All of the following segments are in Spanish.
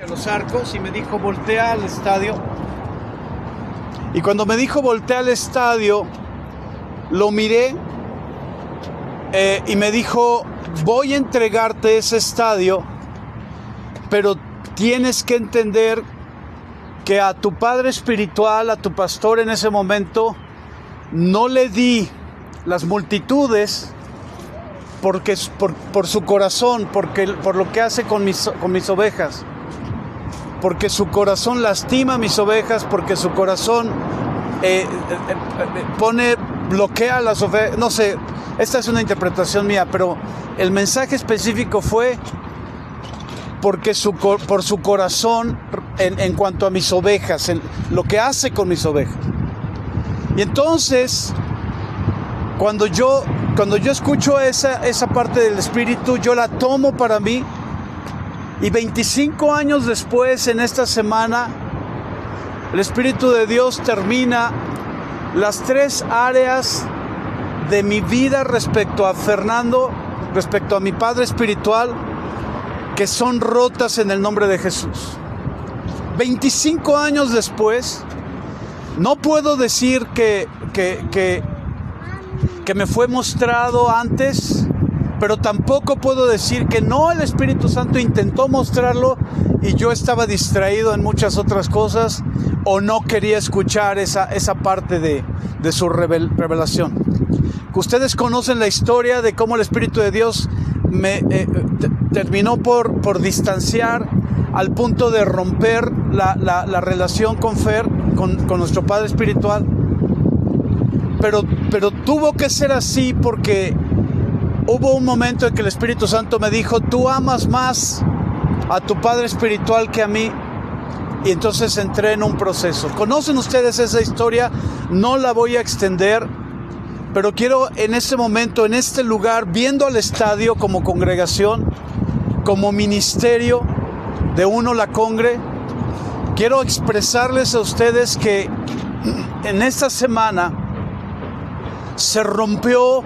de los Arcos y me dijo, voltea al estadio. Y cuando me dijo, voltea al estadio, lo miré y me dijo, voy a entregarte ese estadio, pero tienes que entender que a tu padre espiritual, a tu pastor en ese momento, no le di las multitudes porque por su corazón, por lo que hace con mis ovejas, porque su corazón lastima a mis ovejas, porque su corazón bloquea las ovejas. No sé, esta es una interpretación mía, pero el mensaje específico fue porque por su corazón en cuanto a mis ovejas, en lo que hace con mis ovejas. Y entonces, cuando yo escucho esa parte del Espíritu, yo la tomo para mí. Y 25 años después, en esta semana, el Espíritu de Dios termina las 3 áreas de mi vida respecto a Fernando, respecto a mi padre espiritual, que son rotas en el nombre de Jesús. 25 años después, no puedo decir que me fue mostrado antes, pero tampoco puedo decir que no, el Espíritu Santo intentó mostrarlo y yo estaba distraído en muchas otras cosas o no quería escuchar esa parte de su revelación. Ustedes conocen la historia de cómo el Espíritu de Dios me terminó por distanciar al punto de romper la relación con Fer, con nuestro padre espiritual. Pero tuvo que ser así porque hubo un momento en que el Espíritu Santo me dijo, tú amas más a tu padre espiritual que a mí. Y entonces entré en un proceso. ¿Conocen ustedes esa historia? No la voy a extender, pero quiero en este momento, en este lugar, viendo al estadio como congregación, como ministerio de Uno La Congre, quiero expresarles a ustedes que en esta semana se rompió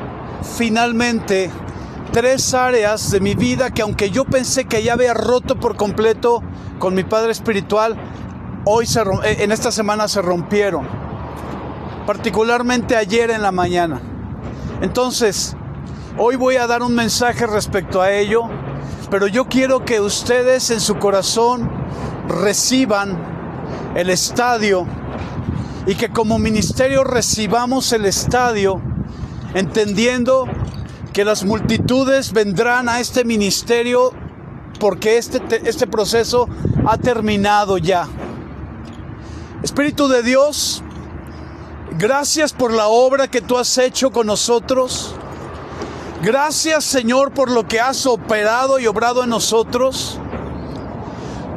finalmente 3 áreas de mi vida que, aunque yo pensé que ya había roto por completo con mi padre espiritual, hoy en esta semana se rompieron, particularmente ayer en la mañana. Entonces, hoy voy a dar un mensaje respecto a ello, pero yo quiero que ustedes en su corazón reciban el estadio y que como ministerio recibamos el estadio, entendiendo que las multitudes vendrán a este ministerio porque este proceso ha terminado ya. Espíritu de Dios, gracias por la obra que tú has hecho con nosotros. Gracias, Señor, por lo que has operado y obrado en nosotros.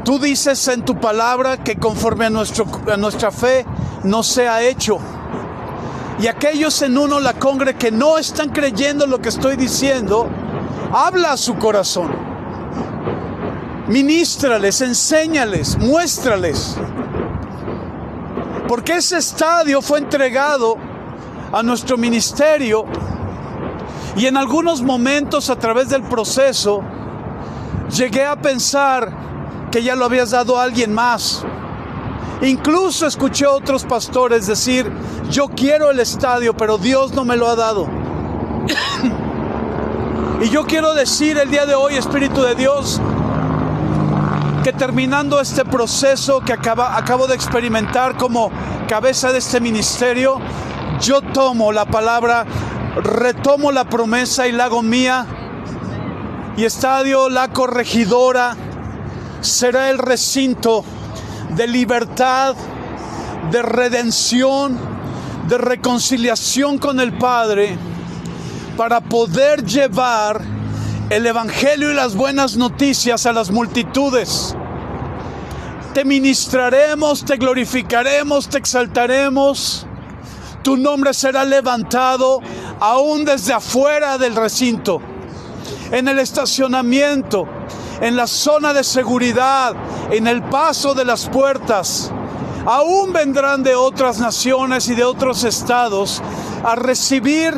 Tú dices en tu palabra que conforme a nuestra fe nos sea hecho. Y aquellos en Uno La Congre que no están creyendo lo que estoy diciendo, habla a su corazón. Ministrales, enséñales, muéstrales. Porque ese estadio fue entregado a nuestro ministerio y en algunos momentos a través del proceso llegué a pensar que ya lo habías dado a alguien más. Incluso escuché a otros pastores decir, yo quiero el estadio, pero Dios no me lo ha dado. Y yo quiero decir el día de hoy, Espíritu de Dios, que terminando este proceso que acabo de experimentar como cabeza de este ministerio, yo tomo la palabra, retomo la promesa y la hago mía. Y Estadio La Corregidora será el recinto de libertad, de redención, de reconciliación con el Padre, para poder llevar el Evangelio y las buenas noticias a las multitudes. Te ministraremos, te glorificaremos, te exaltaremos. Tu nombre será levantado aún desde afuera del recinto, en el estacionamiento, en la zona de seguridad, en el paso de las puertas. Aún vendrán de otras naciones y de otros estados a recibir,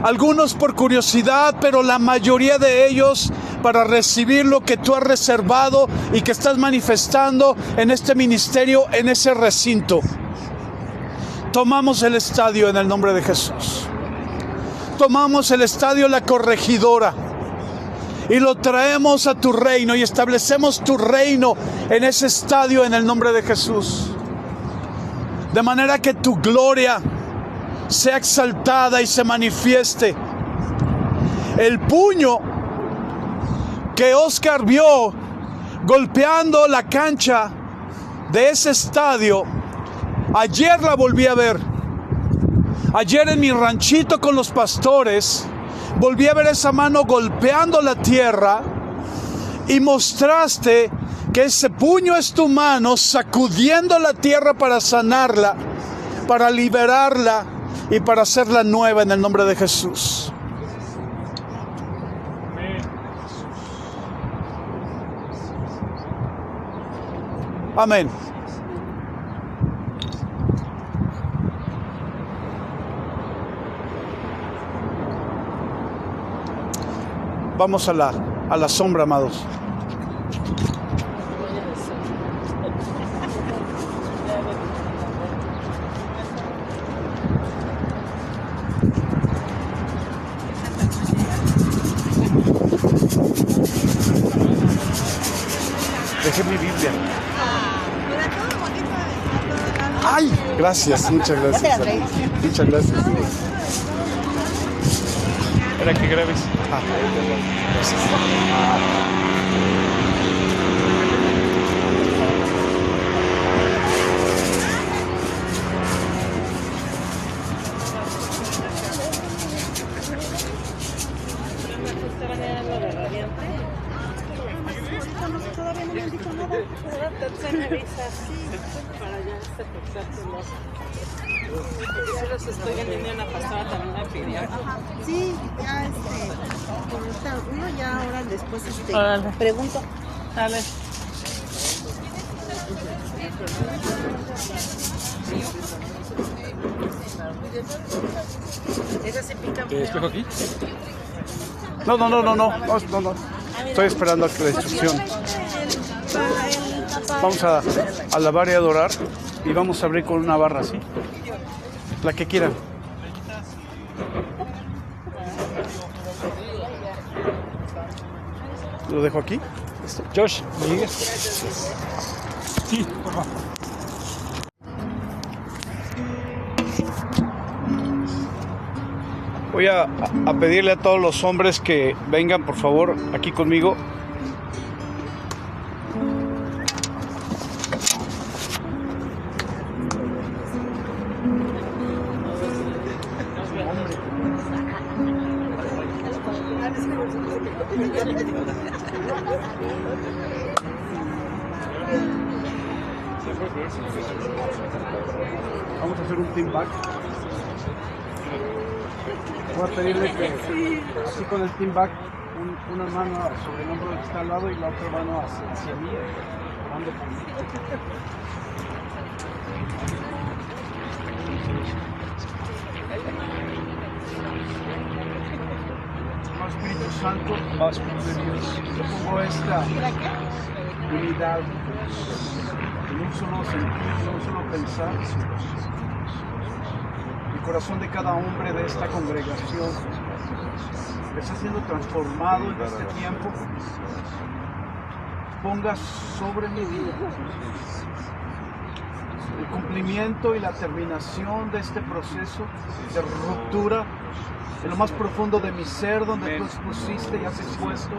algunos por curiosidad, pero la mayoría de ellos para recibir lo que tú has reservado y que estás manifestando en este ministerio, en ese recinto. Tomamos el estadio en el nombre de Jesús. Tomamos el estadio La Corregidora y lo traemos a tu reino y establecemos tu reino en ese estadio en el nombre de Jesús. De manera que tu gloria sea exaltada y se manifieste. El puño que Oscar vio golpeando la cancha de ese estadio, ayer la volví a ver. Ayer en mi ranchito con los pastores, volví a ver esa mano golpeando la tierra y mostraste que ese puño es tu mano sacudiendo la tierra para sanarla, para liberarla y para hacerla nueva en el nombre de Jesús. Amén. Vamos a la sombra, amados. Dejé mi Biblia. ¡Ay! Gracias, muchas gracias. Muchas gracias. Para que grabes. Gracias. Todavía no me han dicho nada. Para ya si los estoy vendiendo, una pastora también me pidió. Sí, ya por esta uno ya ahora después pregunto. Dale. ¿Esa se pica? ¿Te espejo aquí? No. Estoy esperando a que la instrucción. Vamos a alabar y adorar y vamos a abrir con una barra, ¿sí? La que quieran. ¿Lo dejo aquí? Josh, ¿me llegas? Sí, por favor. Voy a pedirle a todos los hombres que vengan, por favor, aquí conmigo. Vamos a hacer un team back. Voy a pedirle que así con el team back, una mano sobre el hombro que está al lado y la otra mano hacia mí, ando por mí. Oh, Espíritu Santo, oh, Espíritu de Dios, yo pongo esta unidad en un solo sentido, en un solo pensar. El corazón de cada hombre de esta congregación que está siendo transformado en este tiempo, ponga sobre mi vida el cumplimiento y la terminación de este proceso de ruptura en lo más profundo de mi ser, donde tú expusiste y has expuesto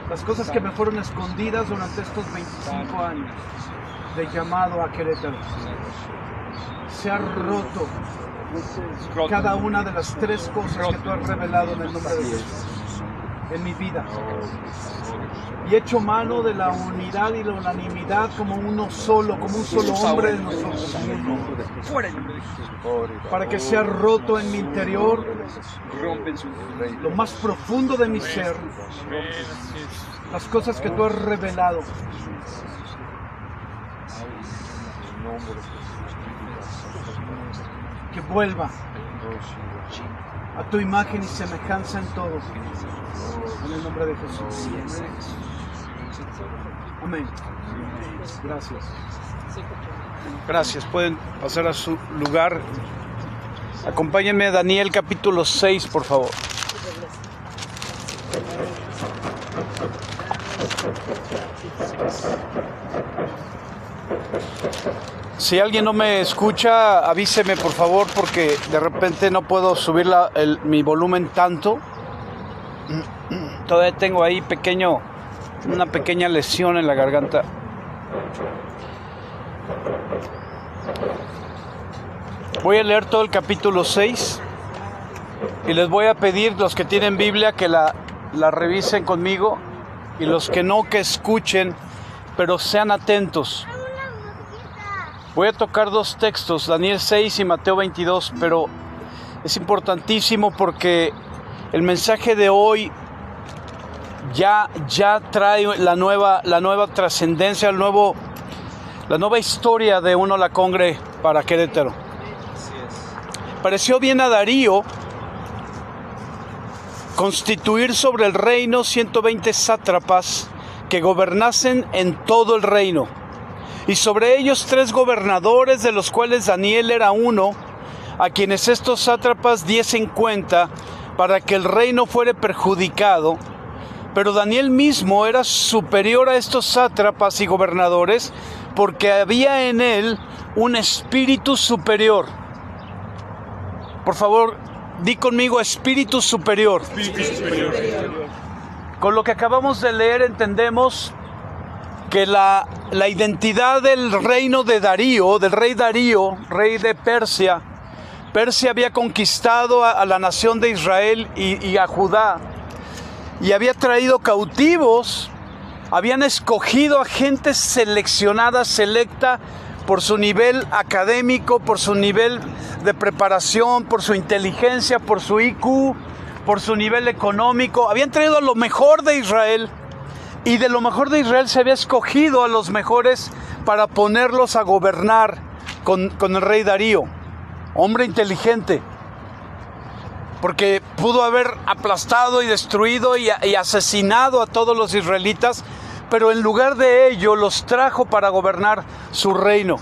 las cosas que me fueron escondidas durante estos 25 años de llamado a Querétaro. Se ha roto cada una de las tres cosas que tú has revelado en el nombre de Dios en mi vida, y hecho mano de la unidad y la unanimidad como uno solo, como un solo hombre de nosotros, para que sea roto en mi interior, lo más profundo de mi ser, las cosas que tú has revelado. Que vuelva a tu imagen y semejanza en todo. En el nombre de Jesús. Amén. Gracias. Gracias. Pueden pasar a su lugar. Acompáñenme a Daniel capítulo 6, por favor. Si alguien no me escucha, avíseme por favor, porque de repente no puedo subir mi volumen tanto. Todavía tengo ahí una pequeña lesión en la garganta. Voy a leer todo el capítulo 6 y les voy a pedir, los que tienen Biblia, que la revisen conmigo, y los que no, que escuchen, pero sean atentos. Voy a tocar dos textos, Daniel 6 y Mateo 22, pero es importantísimo porque el mensaje de hoy ya trae la nueva trascendencia, la nueva historia de Uno la Congre para Querétaro. Pareció bien a Darío constituir sobre el reino 120 sátrapas que gobernasen en todo el reino, y sobre ellos 3 gobernadores, de los cuales Daniel era uno, a quienes estos sátrapas diesen cuenta para que el reino fuere perjudicado. Pero Daniel mismo era superior a estos sátrapas y gobernadores, porque había en él un espíritu superior. Por favor, di conmigo: espíritu superior. Espíritu superior. Con lo que acabamos de leer entendemos que la identidad del reino de Darío, del rey Darío, rey de Persia. Persia había conquistado a la nación de Israel y a Judá, y había traído cautivos. Habían escogido a gente seleccionada, selecta, por su nivel académico, por su nivel de preparación, por su inteligencia, por su IQ, por su nivel económico. Habían traído a lo mejor de Israel, y de lo mejor de Israel se había escogido a los mejores para ponerlos a gobernar con el rey Darío, hombre inteligente, porque pudo haber aplastado y destruido y asesinado a todos los israelitas, pero en lugar de ello los trajo para gobernar su reino.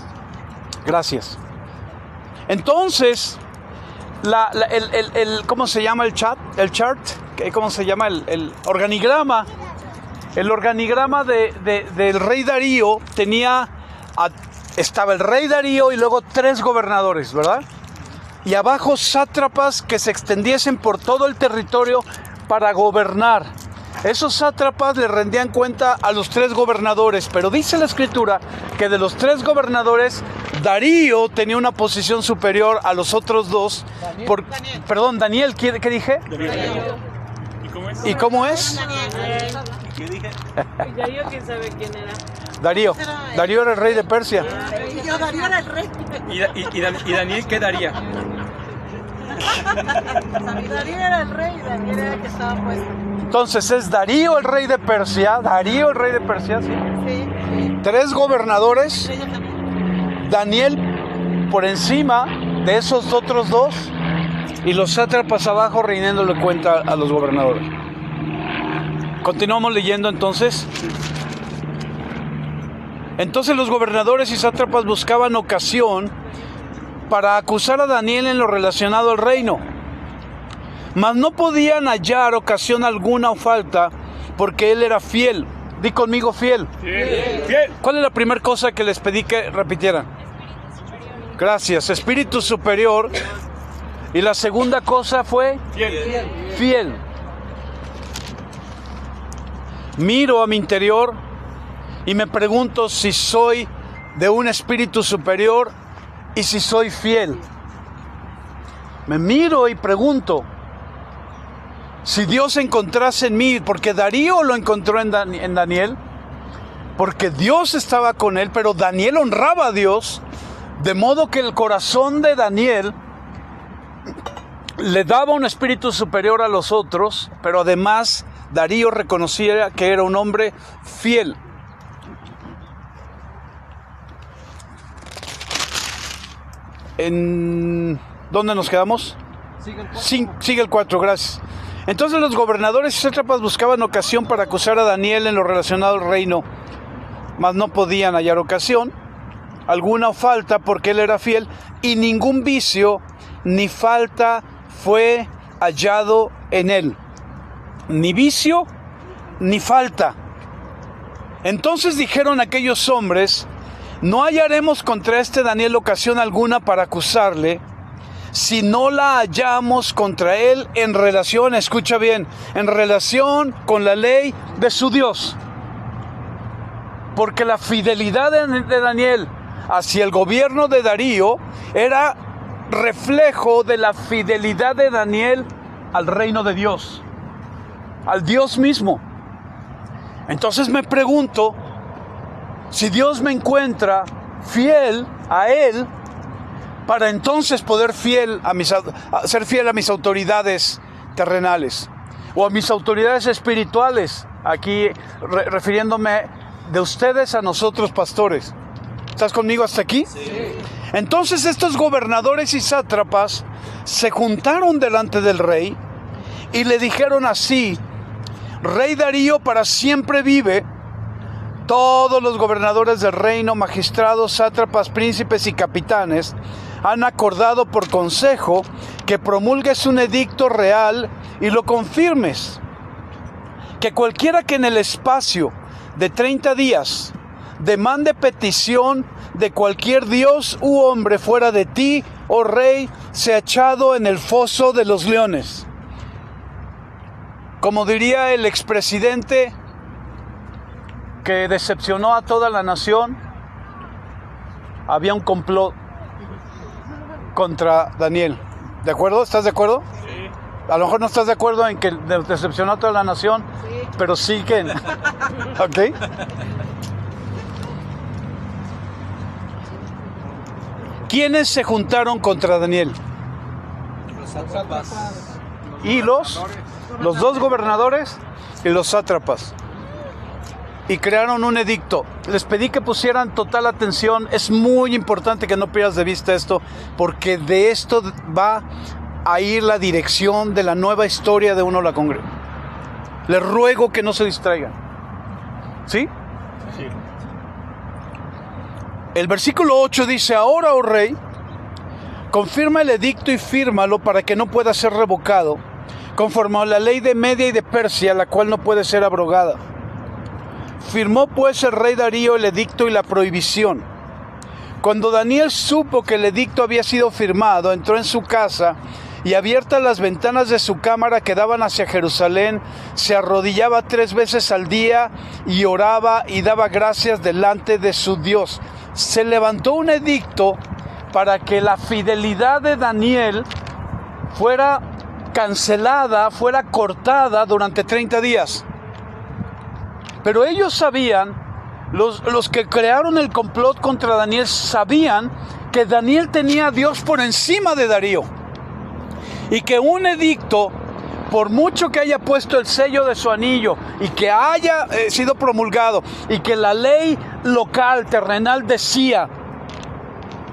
Gracias. Entonces, ¿cómo se llama el chart? ¿Cómo se llama el organigrama? El organigrama del rey Darío estaba el rey Darío y luego 3 gobernadores, ¿verdad? Y abajo sátrapas que se extendiesen por todo el territorio para gobernar. Esos sátrapas le rendían cuenta a los 3 gobernadores, pero dice la escritura que de los 3 gobernadores, Darío tenía una posición superior a los otros 2. Daniel, ¿qué dije? Darío. ¿Y cómo es? ¿Qué dije? Darío, ¿quién sabe quién era? Darío era el rey de Persia. Darío era el rey. ¿Y Daniel qué daría? Darío era el rey, Daniel era el que estaba puesto. Entonces es Darío el rey de Persia, ¿sí? Sí. 3 gobernadores, Daniel por encima de esos otros 2, y los sátrapas abajo rindiéndole cuenta a los gobernadores. Continuamos leyendo entonces. Entonces los gobernadores y sátrapas buscaban ocasión para acusar a Daniel en lo relacionado al reino, mas no podían hallar ocasión alguna o falta, porque él era fiel. Di conmigo: fiel. Fiel. ¿Cuál es la primera cosa que les pedí que repitieran? Gracias. Espíritu superior. Y la segunda cosa fue fiel. Miro a mi interior y me pregunto si soy de un espíritu superior y si soy fiel. Me miro y pregunto si Dios encontrase en mí, porque Darío lo encontró en Daniel, porque Dios estaba con él, pero Daniel honraba a Dios, de modo que el corazón de Daniel le daba un espíritu superior a los otros, pero además Darío reconocía que era un hombre fiel. ¿En dónde nos quedamos? Sigue el 4, gracias. Entonces los gobernadores y sátrapas buscaban ocasión para acusar a Daniel en lo relacionado al reino, mas no podían hallar ocasión alguna o falta, porque él era fiel, y ningún vicio ni falta fue hallado en él. Ni vicio ni falta. Entonces dijeron aquellos hombres: no hallaremos contra este Daniel ocasión alguna para acusarle, si no la hallamos contra él en relación, escucha bien, en relación con la ley de su Dios. Porque la fidelidad de Daniel hacia el gobierno de Darío era reflejo de la fidelidad de Daniel al reino de Dios, al Dios mismo. Entonces me pregunto, si Dios me encuentra fiel a Él, para entonces poder ser fiel a mis autoridades terrenales o a mis autoridades espirituales, aquí refiriéndome de ustedes a nosotros pastores. ¿Estás conmigo hasta aquí? Sí. Entonces estos gobernadores y sátrapas se juntaron delante del rey y le dijeron así: Rey Darío para siempre vive. Todos los gobernadores del reino, magistrados, sátrapas, príncipes y capitanes han acordado por consejo que promulgues un edicto real y lo confirmes, que cualquiera que en el espacio de 30 días demande petición de cualquier dios u hombre fuera de ti, oh rey, sea echado en el foso de los leones. Como diría el expresidente que decepcionó a toda la nación, había un complot contra Daniel. ¿De acuerdo? ¿Estás de acuerdo? Sí. A lo mejor no estás de acuerdo en que decepcionó a toda la nación, sí, pero sí que... ¿Ok? ¿Quiénes se juntaron contra Daniel? Los sátrapas. Y los dos gobernadores y los sátrapas. Y crearon un edicto. Les pedí que pusieran total atención. Es muy importante que no pierdas de vista esto, porque de esto va a ir la dirección de la nueva historia de Uno la Congre. Les ruego que no se distraigan. ¿Sí? Sí. El versículo 8 dice: ahora, oh rey, confirma el edicto y fírmalo para que no pueda ser revocado, conforme a la ley de Media y de Persia, la cual no puede ser abrogada. Firmó pues el rey Darío el edicto y la prohibición. Cuando Daniel supo que el edicto había sido firmado, entró en su casa y, abiertas las ventanas de su cámara que daban hacia Jerusalén, se arrodillaba 3 veces al día y oraba y daba gracias delante de su Dios. Se levantó un edicto para que la fidelidad de Daniel fuera cancelada, fuera cortada durante 30 días. Pero ellos sabían, los que crearon el complot contra Daniel, sabían que Daniel tenía a Dios por encima de Darío. Y que un edicto, por mucho que haya puesto el sello de su anillo y que haya sido promulgado, y que la ley local, terrenal, decía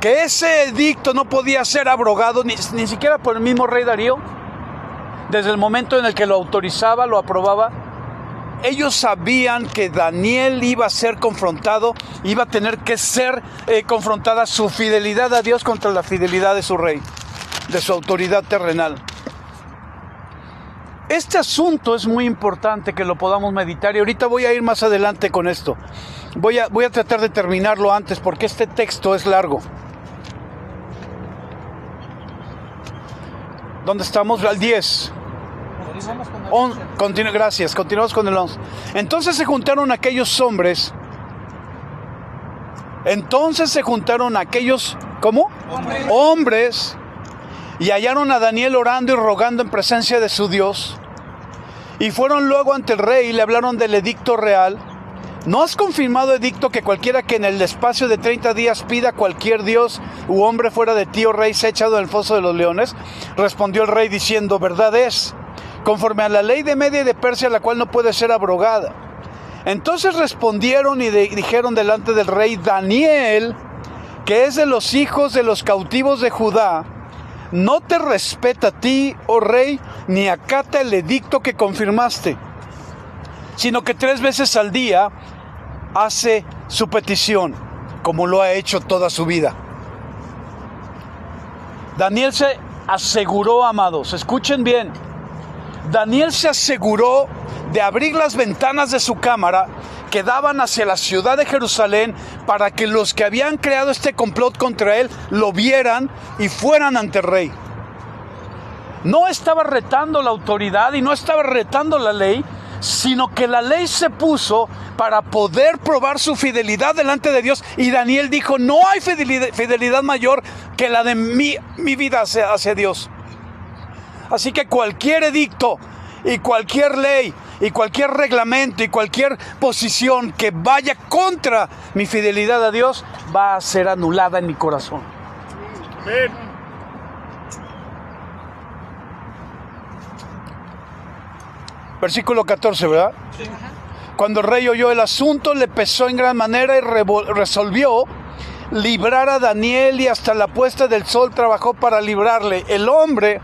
que ese edicto no podía ser abrogado ni siquiera por el mismo rey Darío, desde el momento en el que lo autorizaba, lo aprobaba, ellos sabían que Daniel iba a ser confrontado, iba a tener que ser confrontada su fidelidad a Dios contra la fidelidad de su rey, de su autoridad terrenal. Este asunto es muy importante que lo podamos meditar, y ahorita voy a ir más adelante con esto. Voy a tratar de terminarlo antes porque este texto es largo. ¿Dónde estamos? Al 10. Gracias, continuamos con el 11. Entonces se juntaron aquellos hombres. ¿Cómo? Hombres. Y hallaron a Daniel orando y rogando en presencia de su Dios. Y fueron luego ante el rey y le hablaron del edicto real. ¿No has confirmado edicto que cualquiera que en el espacio de 30 días pida a cualquier dios u hombre fuera de ti, oh rey, sea echado en el foso de los leones? Respondió el rey diciendo: verdad es, conforme a la ley de Media y de Persia, la cual no puede ser abrogada. Entonces respondieron y dijeron delante del rey: Daniel, que es de los hijos de los cautivos de Judá, no te respeta a ti, oh rey, ni acata el edicto que confirmaste, sino que 3 veces al día hace su petición, como lo ha hecho toda su vida. Daniel se aseguró, amados, escuchen bien, Daniel se aseguró de abrir las ventanas de su cámara que daban hacia la ciudad de Jerusalén para que los que habían creado este complot contra él lo vieran y fueran ante el rey. No estaba retando la autoridad y no estaba retando la ley, sino que la ley se puso para poder probar su fidelidad delante de Dios. Y Daniel dijo, no hay fidelidad mayor que la de mi vida hacia Dios. Así que cualquier edicto y cualquier ley y cualquier reglamento y cualquier posición que vaya contra mi fidelidad a Dios va a ser anulada en mi corazón. Amén. Versículo 14, ¿verdad? Sí. Cuando el rey oyó el asunto, le pesó en gran manera y resolvió librar a Daniel, y hasta la puesta del sol trabajó para librarle. El hombre,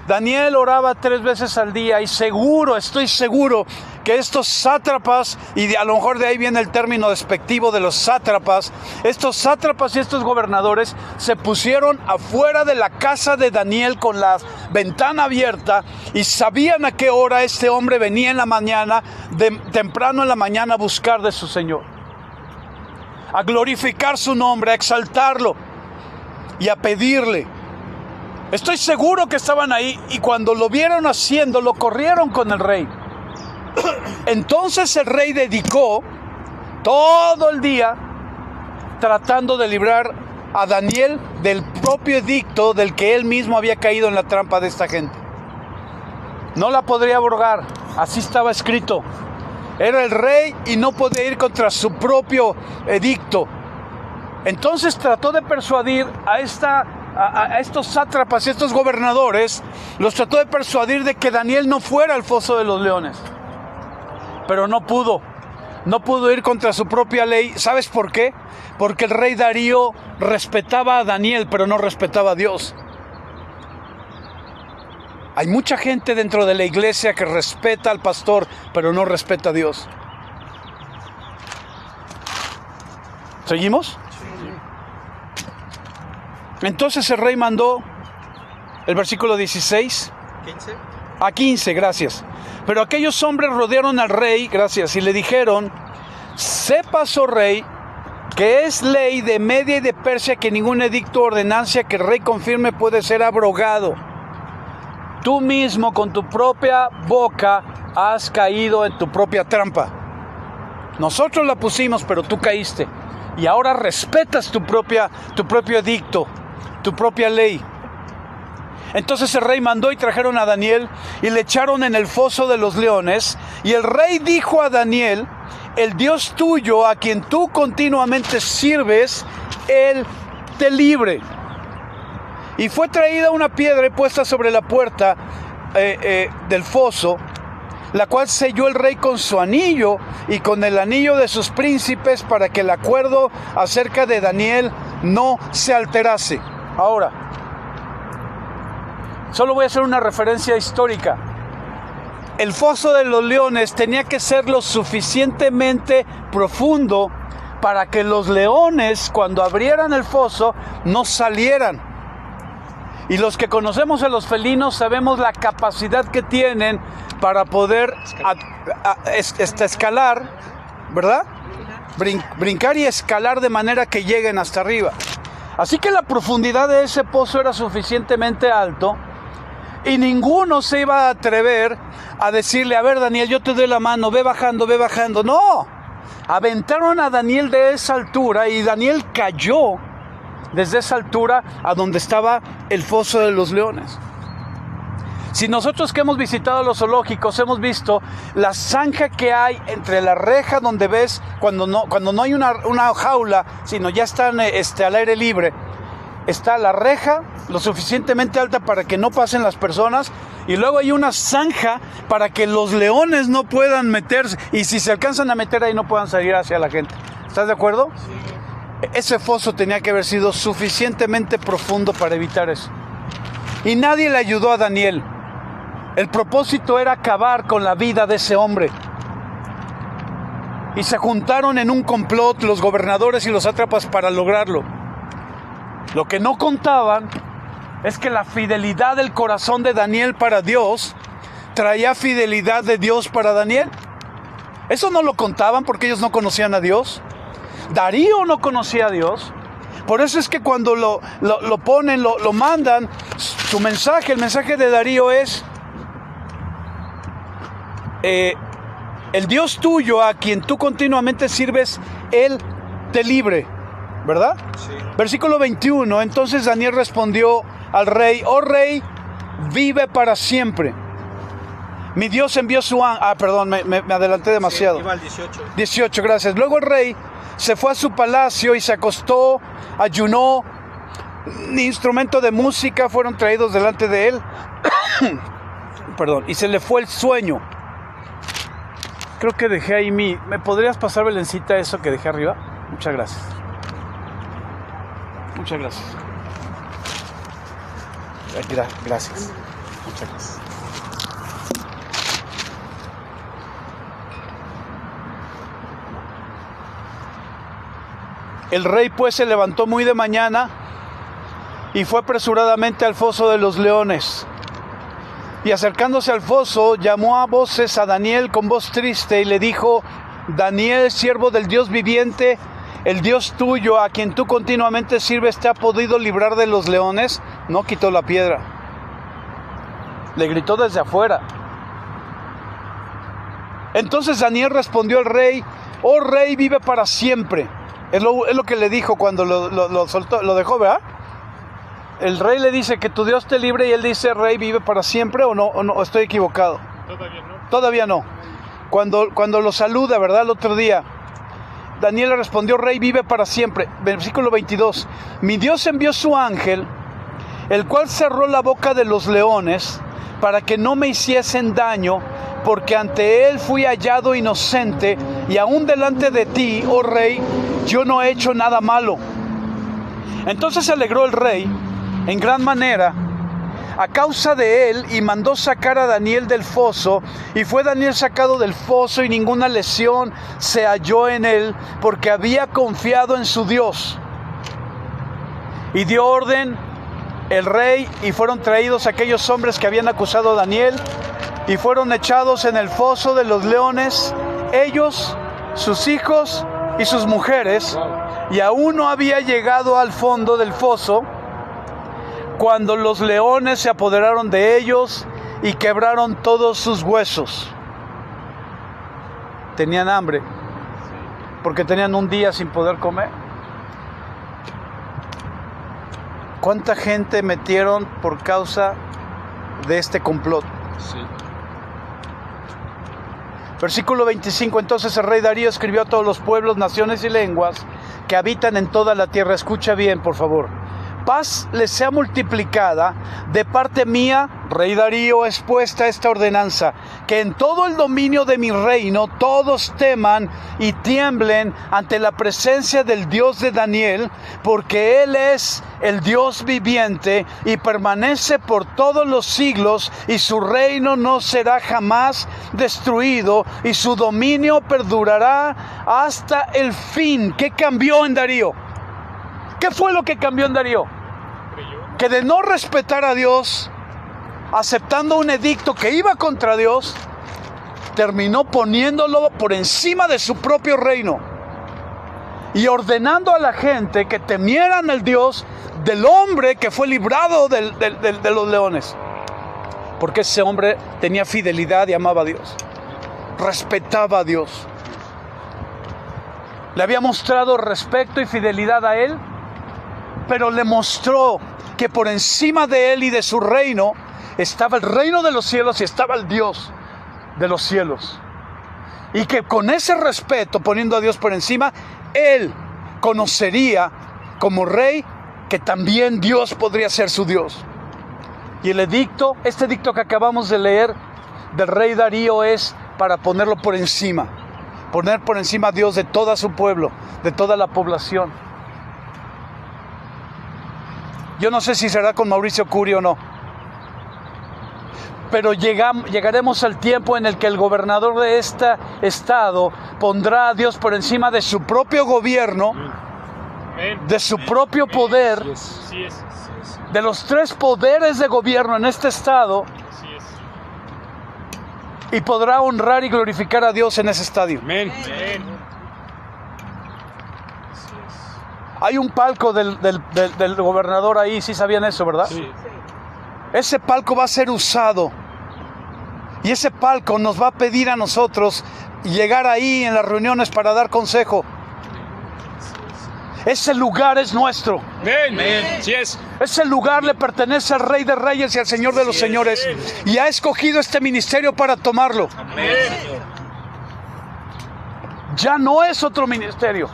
Daniel, oraba 3 veces al día, y estoy seguro que estos sátrapas, y a lo mejor de ahí viene el término despectivo de los sátrapas, estos sátrapas y estos gobernadores se pusieron afuera de la casa de Daniel con la ventana abierta y sabían a qué hora este hombre venía en la mañana, temprano en la mañana, a buscar de su Señor, a glorificar su nombre, a exaltarlo y a pedirle. Estoy seguro que estaban ahí, y cuando lo vieron haciendo, lo corrieron con el rey. Entonces el rey dedicó todo el día tratando de librar a Daniel del propio edicto del que él mismo había caído en la trampa de esta gente. No la podría abrogar, así estaba escrito. Era el rey y no podía ir contra su propio edicto. Entonces trató de persuadir a estos sátrapas y estos gobernadores, los trató de persuadir de que Daniel no fuera al foso de los leones. Pero no pudo ir contra su propia ley. ¿Sabes por qué? Porque el rey Darío respetaba a Daniel, pero no respetaba a Dios. Hay mucha gente dentro de la iglesia que respeta al pastor, pero no respeta a Dios. ¿Seguimos? Entonces el rey mandó, el versículo 16 a 15, gracias. Pero aquellos hombres rodearon al rey, gracias, y le dijeron: sepas, oh rey, que es ley de Media y de Persia que ningún edicto o ordenancia que el rey confirme puede ser abrogado. Tú mismo con tu propia boca has caído en tu propia trampa. Nosotros la pusimos, pero tú caíste. Y ahora respetas tu propio edicto, tu propia ley. Entonces el rey mandó y trajeron a Daniel y le echaron en el foso de los leones. Y el rey dijo a Daniel: el Dios tuyo, a quien tú continuamente sirves, Él te libre. Y fue traída una piedra y puesta sobre la puerta del foso, la cual selló el rey con su anillo y con el anillo de sus príncipes, para que el acuerdo acerca de Daniel no se alterase. Ahora, solo voy a hacer una referencia histórica. El foso de los leones tenía que ser lo suficientemente profundo para que los leones, cuando abrieran el foso, no salieran. Y los que conocemos a los felinos sabemos la capacidad que tienen para poder escalar, ¿verdad? Brincar y escalar de manera que lleguen hasta arriba. Así que la profundidad de ese pozo era suficientemente alto, y ninguno se iba a atrever a decirle: a ver, Daniel, yo te doy la mano, ve bajando, ve bajando. No, aventaron a Daniel de esa altura, y Daniel cayó desde esa altura a donde estaba el foso de los leones. Si nosotros que hemos visitado los zoológicos hemos visto la zanja que hay entre la reja donde ves cuando no hay una jaula, sino ya están al aire libre, está la reja lo suficientemente alta para que no pasen las personas, y luego hay una zanja para que los leones no puedan meterse, y si se alcanzan a meter ahí no puedan salir hacia la gente. ¿Estás de acuerdo? Sí. Ese foso tenía que haber sido suficientemente profundo para evitar eso. y nadie le ayudó a Daniel. El propósito era acabar con la vida de ese hombre. Y se juntaron en un complot los gobernadores y los sátrapas para lograrlo. Lo que no contaban es que la fidelidad del corazón de Daniel para Dios traía fidelidad de Dios para Daniel. Eso no lo contaban porque ellos no conocían a Dios. Darío no conocía a Dios. Por eso es que cuando lo ponen, lo mandan, su mensaje, el mensaje de Darío es: el Dios tuyo a quien tú continuamente sirves, Él te libre, ¿verdad? Sí. Versículo 21, entonces Daniel respondió al rey: oh rey, vive para siempre. Mi Dios envió su ángel. Perdón, me adelanté demasiado. Sí, iba al 18. 18, gracias. Luego el rey se fue a su palacio y se acostó, ayunó. Instrumento de música fueron traídos delante de él. Perdón, y se le fue el sueño. Creo que dejé ahí ¿Me podrías pasar, Belencita, eso que dejé arriba? Muchas gracias. Muchas gracias. Gracias. Muchas gracias. El rey pues se levantó muy de mañana y fue apresuradamente al foso de los leones. Y acercándose al foso, llamó a voces a Daniel con voz triste y le dijo: Daniel, siervo del Dios viviente, el Dios tuyo, a quien tú continuamente sirves, ¿te ha podido librar de los leones? No quitó la piedra. Le gritó desde afuera. Entonces Daniel respondió al rey: oh rey, vive para siempre. Es lo que le dijo cuando lo soltó, lo dejó, ¿verdad? El rey le dice que tu Dios te libre y él dice: rey, vive para siempre, o no, estoy equivocado. Todavía no. Cuando lo saluda, ¿verdad? El otro día, Daniel le respondió: rey, vive para siempre. Versículo 22. Mi Dios envió su ángel, el cual cerró la boca de los leones para que no me hiciesen daño, porque ante él fui hallado inocente, y aún delante de ti, oh rey, yo no he hecho nada malo. Entonces se alegró el rey en gran manera a causa de él, y mandó sacar a Daniel del foso, y fue Daniel sacado del foso, y ninguna lesión se halló en él, porque había confiado en su Dios. Y dio orden el rey, y fueron traídos aquellos hombres que habían acusado a Daniel, y fueron echados en el foso de los leones, ellos, sus hijos y sus mujeres, y aún no había llegado al fondo del foso cuando los leones se apoderaron de ellos y quebraron todos sus huesos. Tenían hambre porque tenían un día sin poder comer. ¿Cuánta gente metieron por causa de este complot? Sí. Versículo 25. Entonces el rey Darío escribió a todos los pueblos, naciones y lenguas que habitan en toda la tierra. Escucha bien, por favor. Paz les sea multiplicada de parte mía, rey Darío, expuesta esta ordenanza, que en todo el dominio de mi reino todos teman y tiemblen ante la presencia del Dios de Daniel, porque Él es el Dios viviente y permanece por todos los siglos, y su reino no será jamás destruido, y su dominio perdurará hasta el fin. ¿Qué cambió en Darío? ¿Qué fue lo que cambió en Darío? Que de no respetar a Dios, aceptando un edicto que iba contra Dios, terminó poniéndolo por encima de su propio reino y ordenando a la gente que temieran al Dios del hombre que fue librado de los leones, porque ese hombre tenía fidelidad y amaba a Dios, respetaba a Dios, le había mostrado respeto y fidelidad a él, pero le mostró que por encima de él y de su reino estaba el reino de los cielos y estaba el Dios de los cielos. Y que con ese respeto, poniendo a Dios por encima, él conocería como rey que también Dios podría ser su Dios. Y el edicto, este edicto que acabamos de leer del rey Darío, es para ponerlo por encima. Poner por encima a Dios de todo su pueblo, de toda la población. Yo no sé si será con Mauricio Curi o no, Pero llegaremos al tiempo en el que el gobernador de este estado pondrá a Dios por encima de su propio gobierno, de su propio poder, de los 3 poderes de gobierno en este estado, y podrá honrar y glorificar a Dios en ese estadio. Amén. Hay un palco del gobernador ahí, ¿sí sabían eso, verdad? Sí. Ese palco va a ser usado. Y ese palco nos va a pedir a nosotros llegar ahí en las reuniones para dar consejo. Ese lugar es nuestro. Amén. Sí es. Ese lugar le pertenece al Rey de Reyes y al Señor de los Señores. Y ha escogido este ministerio para tomarlo. Amén. Ya no es otro ministerio.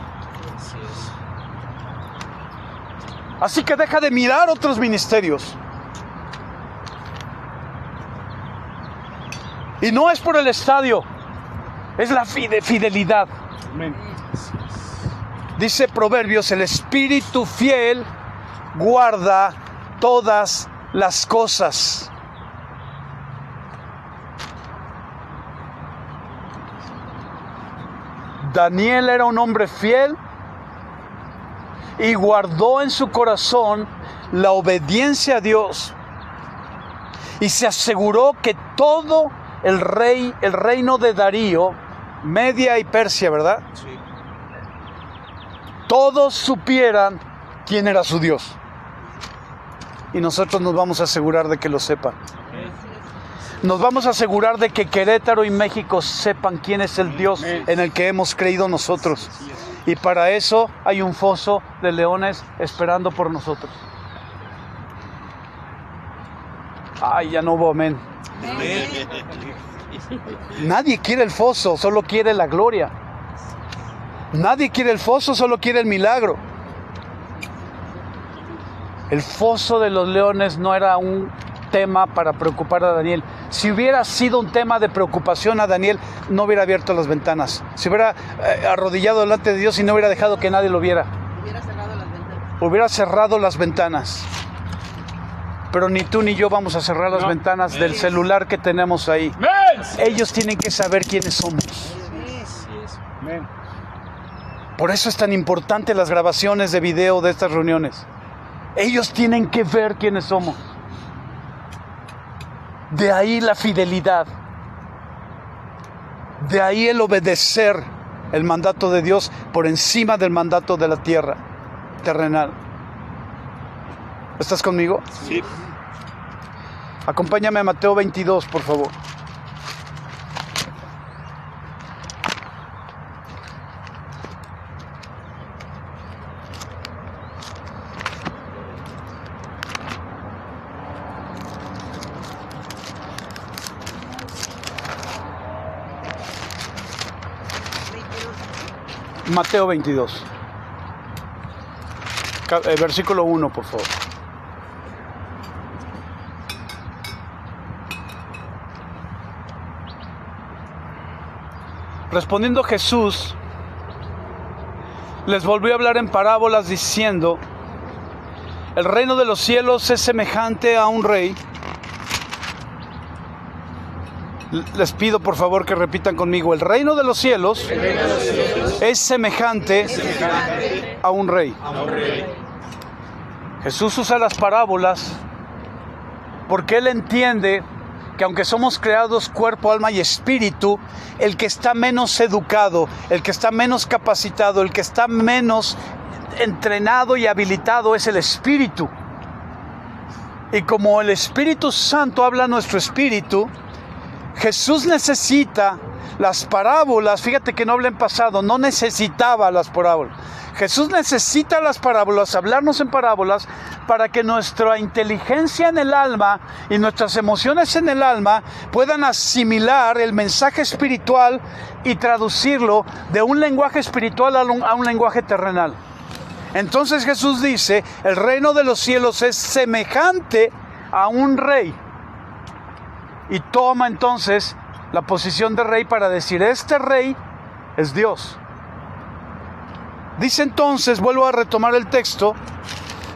Así que deja de mirar otros ministerios. Y no es por el estadio, es la fidelidad. Amén. Dice Proverbios, el espíritu fiel guarda todas las cosas. Daniel era un hombre fiel y guardó en su corazón la obediencia a Dios. Y se aseguró que todo el reino de Darío, Media y Persia, ¿verdad? Sí. Todos supieran quién era su Dios. Y nosotros nos vamos a asegurar de que lo sepan. Nos vamos a asegurar de que Querétaro y México sepan quién es el Dios en el que hemos creído nosotros. Y para eso hay un foso de leones esperando por nosotros. Ay, ya no hubo amén. Nadie quiere el foso, solo quiere la gloria. Nadie quiere el foso, solo quiere el milagro. El foso de los leones no era un tema para preocupar a Daniel. Si hubiera sido un tema de preocupación a Daniel, no hubiera abierto las ventanas. Se hubiera arrodillado delante de Dios y no hubiera dejado que nadie lo viera. Hubiera cerrado las ventanas. Pero ni tú ni yo vamos a cerrar las ventanas del celular que tenemos ahí. Ellos tienen que saber quiénes somos. Por eso es tan importante las grabaciones de video de estas reuniones. Ellos tienen que ver quiénes somos. De ahí la fidelidad. De ahí el obedecer el mandato de Dios por encima del mandato de la tierra terrenal. ¿Estás conmigo? Sí. Acompáñame a Mateo 22, por favor. Mateo 22. Versículo 1, por favor. Respondiendo Jesús, les volvió a hablar en parábolas diciendo: el reino de los cielos es semejante a un rey. Les pido por favor que repitan conmigo: el reino de los cielos es semejante a un rey. Jesús usa las parábolas porque Él entiende que aunque somos creados cuerpo, alma y espíritu, el que está menos educado, el que está menos capacitado, el que está menos entrenado y habilitado es el espíritu. Y como el Espíritu Santo habla a nuestro espíritu, Jesús necesita las parábolas. Fíjate que no habla en pasado, no necesitaba las parábolas. Jesús necesita las parábolas, hablarnos en parábolas, para que nuestra inteligencia en el alma y nuestras emociones en el alma puedan asimilar el mensaje espiritual y traducirlo de un lenguaje espiritual a un lenguaje terrenal. Entonces Jesús dice: el reino de los cielos es semejante a un rey. Y toma entonces la posición de rey para decir: este rey es Dios. Dice entonces, vuelvo a retomar el texto,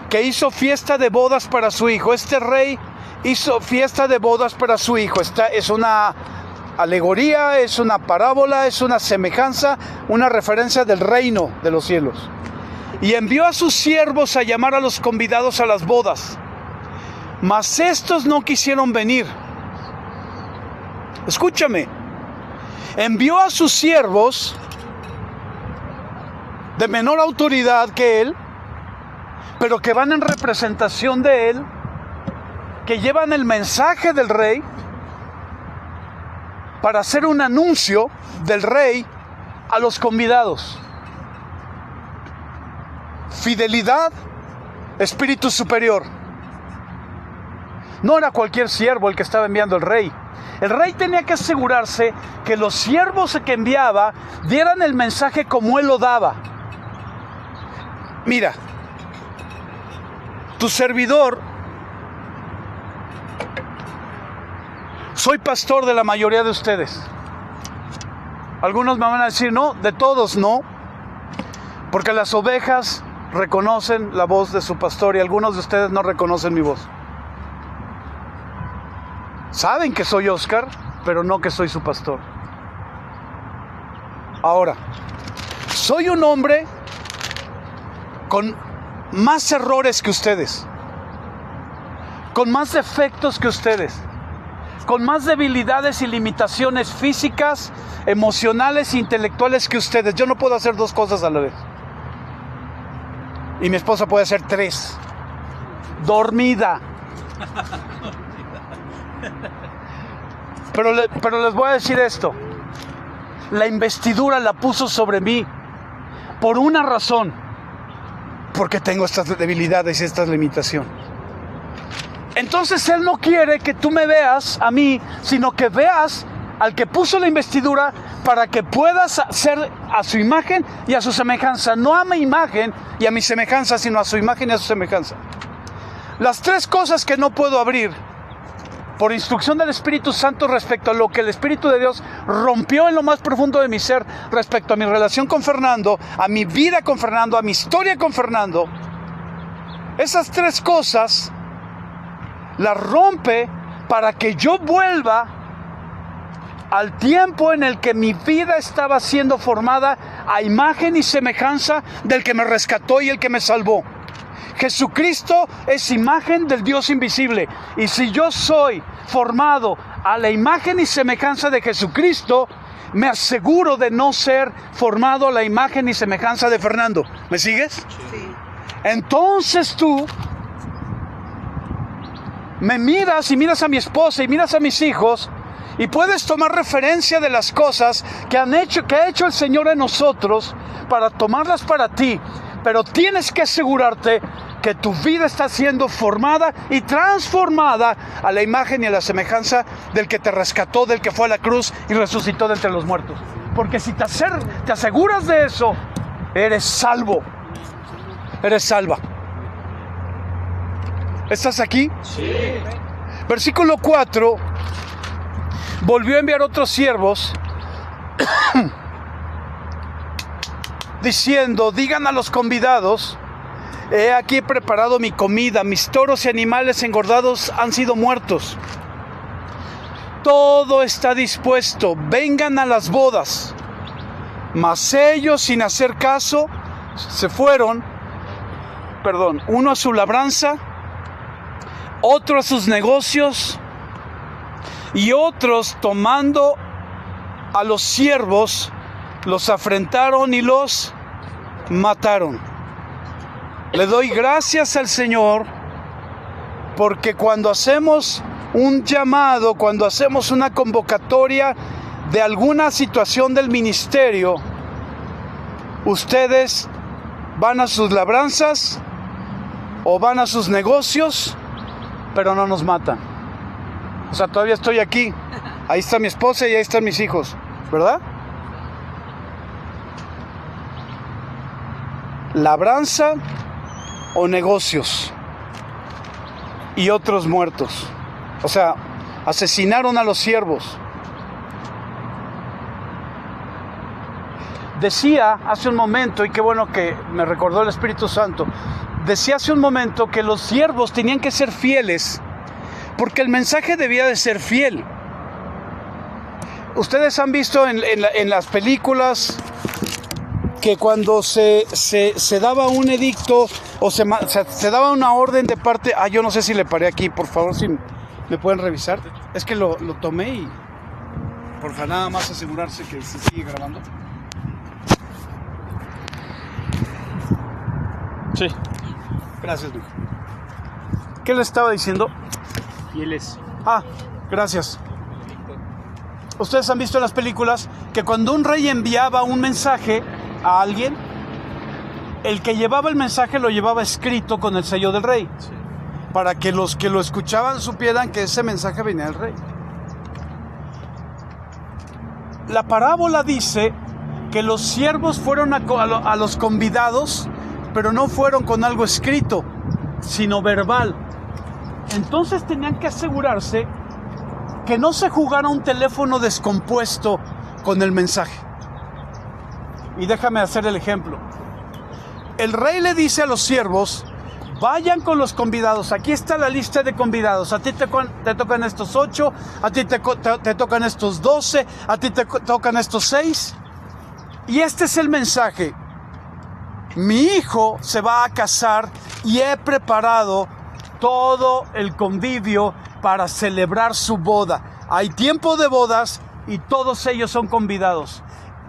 que hizo fiesta de bodas para su hijo. Este rey hizo fiesta de bodas para su hijo. Esta es una alegoría, es una parábola, es una semejanza, una referencia del reino de los cielos. Y envió a sus siervos a llamar a los convidados a las bodas, mas estos no quisieron venir. Escúchame, envió a sus siervos de menor autoridad que él, pero que van en representación de él, que llevan el mensaje del rey para hacer un anuncio del rey a los convidados. Fidelidad, espíritu superior. No era cualquier siervo el que estaba enviando el rey. El rey tenía que asegurarse que los siervos que enviaba dieran el mensaje como él lo daba. Mira, tu servidor, soy pastor de la mayoría de ustedes. Algunos me van a decir, no, de todos no, porque las ovejas reconocen la voz de su pastor y algunos de ustedes no reconocen mi voz. Saben que soy Oscar, pero no que soy su pastor. Ahora, soy un hombre con más errores que ustedes, con más defectos que ustedes, con más debilidades y limitaciones físicas, emocionales e intelectuales que ustedes. Yo no puedo hacer dos cosas a la vez. Y mi esposa puede hacer tres. Dormida. Pero les voy a decir esto. La investidura la puso sobre mí por una razón. Porque tengo estas debilidades y estas limitaciones. Entonces Él no quiere que tú me veas a mí, sino que veas al que puso la investidura para que puedas ser a su imagen y a su semejanza. No a mi imagen y a mi semejanza, sino a su imagen y a su semejanza. Las tres cosas que no puedo abrir por instrucción del Espíritu Santo respecto a lo que el Espíritu de Dios rompió en lo más profundo de mi ser respecto a mi relación con Fernando, a mi vida con Fernando, a mi historia con Fernando. Esas tres cosas las rompe para que yo vuelva al tiempo en el que mi vida estaba siendo formada a imagen y semejanza del que me rescató y el que me salvó. Jesucristo es imagen del Dios invisible. Y si yo soy formado a la imagen y semejanza de Jesucristo, me aseguro de no ser formado a la imagen y semejanza de Fernando. ¿Me sigues? Sí. Entonces tú me miras y miras a mi esposa y miras a mis hijos y puedes tomar referencia de las cosas que ha hecho el Señor en nosotros para tomarlas para ti. Pero tienes que asegurarte que tu vida está siendo formada y transformada a la imagen y a la semejanza del que te rescató, del que fue a la cruz y resucitó de entre los muertos. Porque si te aseguras de eso, eres salvo. Eres salva. ¿Estás aquí? Sí. Versículo 4. Volvió a enviar otros siervos diciendo, digan a los convidados, he aquí preparado mi comida, mis toros y animales engordados han sido muertos. Todo está dispuesto, vengan a las bodas. Mas ellos, sin hacer caso, se fueron, uno a su labranza, otro a sus negocios, y otros, tomando a los siervos, los afrentaron y los mataron. Le doy gracias al Señor, porque cuando hacemos un llamado, cuando hacemos una convocatoria de alguna situación del ministerio, ustedes van a sus labranzas o van a sus negocios, pero no nos matan. O sea, todavía estoy aquí. Ahí está mi esposa y ahí están mis hijos, ¿verdad? Labranza o negocios y otros muertos. O sea, asesinaron a los siervos. Decía hace un momento, y qué bueno que me recordó el Espíritu Santo, decía hace un momento que los siervos tenían que ser fieles porque el mensaje debía de ser fiel. Ustedes han visto en las películas que cuando se daba un edicto o se daba una orden de parte... yo no sé si le paré aquí, por favor, si me pueden revisar. Es que lo tomé y... Por favor, nada más asegurarse que se sigue grabando. Sí. Gracias, mijo. ¿Qué le estaba diciendo? Fieles. Gracias. Ustedes han visto en las películas que cuando un rey enviaba un mensaje a alguien, el que llevaba el mensaje lo llevaba escrito con el sello del rey, sí, para que los que lo escuchaban supieran que ese mensaje venía del rey. La parábola dice que los siervos fueron a los convidados, pero no fueron con algo escrito, sino verbal. Entonces tenían que asegurarse que no se jugara un teléfono descompuesto con el mensaje. Y déjame hacer el ejemplo. El rey le dice a los siervos: vayan con los convidados, aquí está la lista de convidados, a ti te tocan estos 8, a ti te tocan estos 12, a ti te tocan estos 6. Y este es el mensaje: mi hijo se va a casar y he preparado todo el convivio para celebrar su boda. Hay tiempo de bodas y todos ellos son convidados.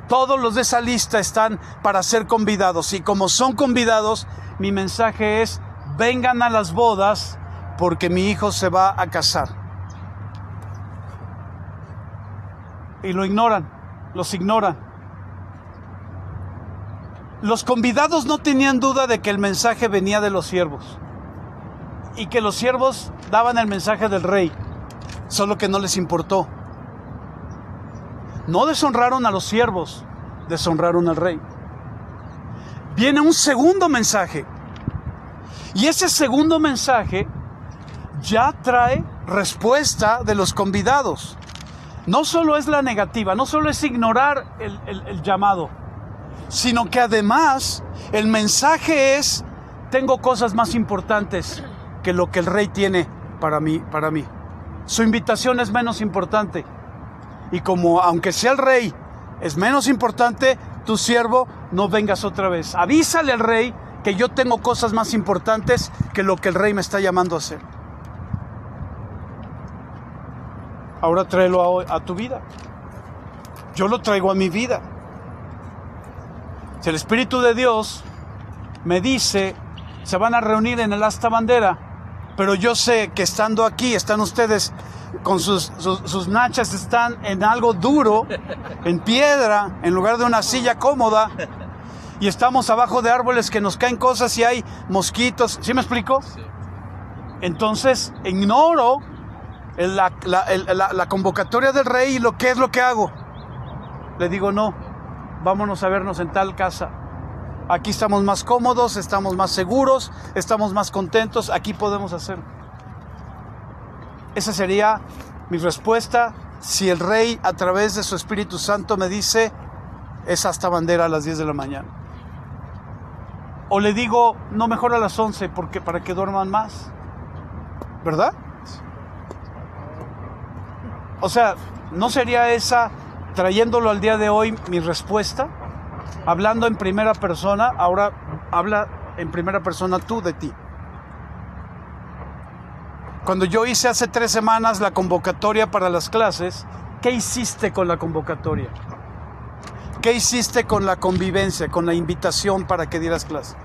Todos los de esa lista están para ser convidados. Y como son convidados, mi mensaje es: vengan a las bodas porque mi hijo se va a casar. Y lo ignoran, los ignoran. Los convidados no tenían duda de que el mensaje venía de los siervos y que los siervos daban el mensaje del rey, solo que no les importó. No deshonraron a los siervos, deshonraron al rey. Viene un segundo mensaje, y ese segundo mensaje ya trae respuesta de los convidados. No solo es la negativa, no solo es ignorar el llamado, sino que además el mensaje es: tengo cosas más importantes que lo que el rey tiene para mí. Su invitación es menos importante. Y como aunque sea el rey es menos importante, tu siervo, no vengas otra vez. Avísale al rey que yo tengo cosas más importantes que lo que el rey me está llamando a hacer. Ahora tráelo a tu vida. Yo lo traigo a mi vida. Si el Espíritu de Dios me dice: se van a reunir en el asta bandera, pero yo sé que estando aquí están ustedes con sus nachas, están en algo duro, en piedra, en lugar de una silla cómoda, y estamos abajo de árboles que nos caen cosas y hay mosquitos. ¿Sí me explico? Sí. Entonces ignoro la convocatoria del rey, y ¿qué es lo que hago? Le digo: no, vámonos a vernos en tal casa. Aquí estamos más cómodos, estamos más seguros, estamos más contentos, aquí podemos hacerlo. Esa sería mi respuesta si el rey, a través de su Espíritu Santo, me dice: es hasta bandera a las 10 de la mañana. O le digo: no, mejor a las 11, porque para que duerman más. ¿Verdad? O sea, ¿no sería esa, trayéndolo al día de hoy, mi respuesta? Hablando en primera persona, ahora habla en primera persona tú de ti. Cuando yo hice hace 3 semanas la convocatoria para las clases, ¿qué hiciste con la convocatoria? ¿Qué hiciste con la convivencia, con la invitación para que dieras clase?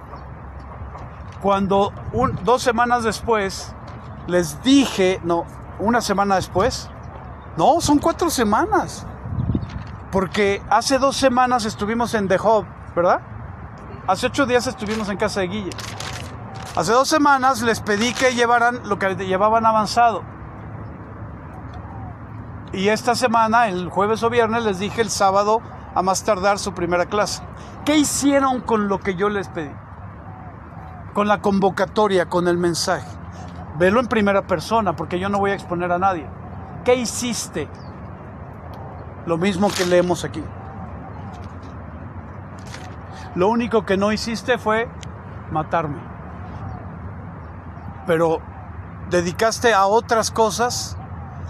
Cuando 2 semanas después les dije, no, 1 semana después, no, son 4 semanas. Porque hace 2 semanas estuvimos en The Hub, ¿verdad? Hace 8 días estuvimos en casa de Guille. Hace 2 semanas les pedí que llevaran lo que llevaban avanzado. Y esta semana, el jueves o viernes, les dije el sábado a más tardar su primera clase. ¿Qué hicieron con lo que yo les pedí? Con la convocatoria, con el mensaje. Velo en primera persona, porque yo no voy a exponer a nadie. ¿Qué hiciste? Lo mismo que leemos aquí. Lo único que no hiciste fue matarme. Pero dedicaste a otras cosas,